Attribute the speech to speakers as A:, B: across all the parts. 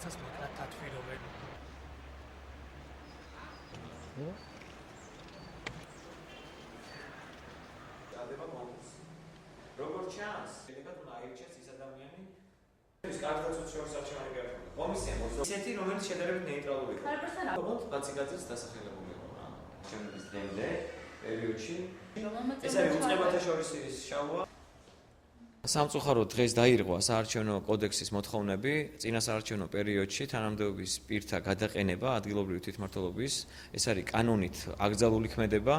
A: რაღაცას მოკრად თათვირობენ.
B: როგორ ჩანს, შედეგად უნდა აირჩიოს ის ადამიანი, ის კარგად შორს არჩევანი გაკეთდა. კომისია ისეთი, რომელიც შედარებით ნეიტრალური იყო. თუმცა ბაციკაძეს დასახელებული იყო რა. ჩემთვის დღემდე პერიოდში ეს არის უწყებათა შორის შაუა. სამწუხაროდ დღეს დაირღვა საარჩევნო კოდექსის მოთხოვნები წინა საარჩევნო პერიოდში თანამდებობის პირთა გადაყენება ადგილობრივი თვითმმართველობის ეს არის კანონით აკრძალული ქმედება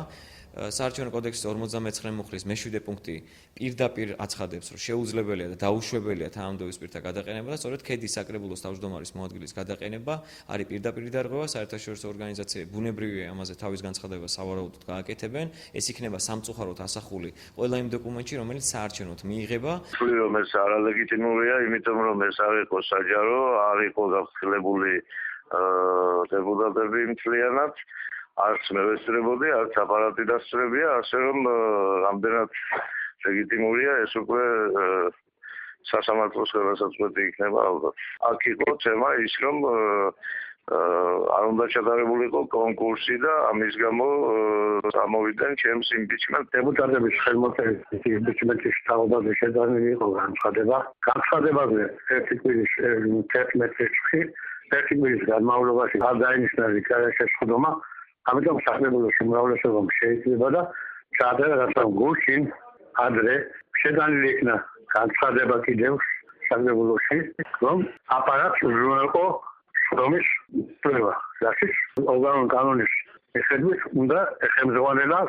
B: საარჩევნო კოდექსის 59 მუხლის მე-7 პუნქტი პირდაპირ აცხადებს რომ შეუძლებელია და დაუშვებელია თანამდებობის პირთა გადაყენება და სწორედ ქედის საკრებულოს თავმჯდომარის მოადგილის გადაყენება არის პირდაპირ დარღვევა საერთაშორისო ორგანიზაციები ბუნებრივია ამაზე თავის განცხადებას სავარაუდოდ გააკეთებენ ეს იქნება სამწუხაროდ ასახული ყველა იმ დოკუმენტში რომელიც საარჩევნოდ მიიღება
C: რომ ეს არალეგიტიმურია, იმიტომ რომ ეს არ იყო საჯარო, არ იყო გაფრთხილებული დეპუტატები მთლიანად, არც მე ვესწრებოდი, არც აპარატი დასწრებია, ასე რომ რამდენად ლეგიტიმურია ეს უკვე სასამართლოს ხელსაწყოთი იქნება ალბათ. აქ იყო თემა ის, რომ არ უნდა ჩატარებულიყო კონკურსი და ამის გამო ამოვიდნენ ჩემს იმპიჩმენტ. დეპუტატების ხელმოწერის იმპიჩმენტის თავობაზე შეტანილი იყო განცხადება. განცხადებაზე ერთი კვირის 11 კვირის განმავლობაში არ დაინიშნა შეხვედრა, ამიტომ საკრებულოს უმრავლესობამ შეიძლება და ჩაატარა რათა გუშინ ადრე შეტანილი იქნა განცხადება კიდევ საკრებულოში, რომ აპარატს უზრუნველყო რომის პრევა, რასაც ორგანო კანონის მიხედვით უნდა ეხემზღვანელა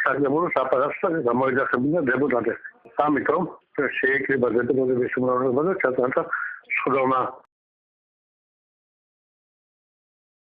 C: საკრებულოს აპარატს და გამოეძახებინა დეპუტატებს. ამიტომ შეიძლება დეპუტატების უმრავლესობა და ჩატარდა სხდომა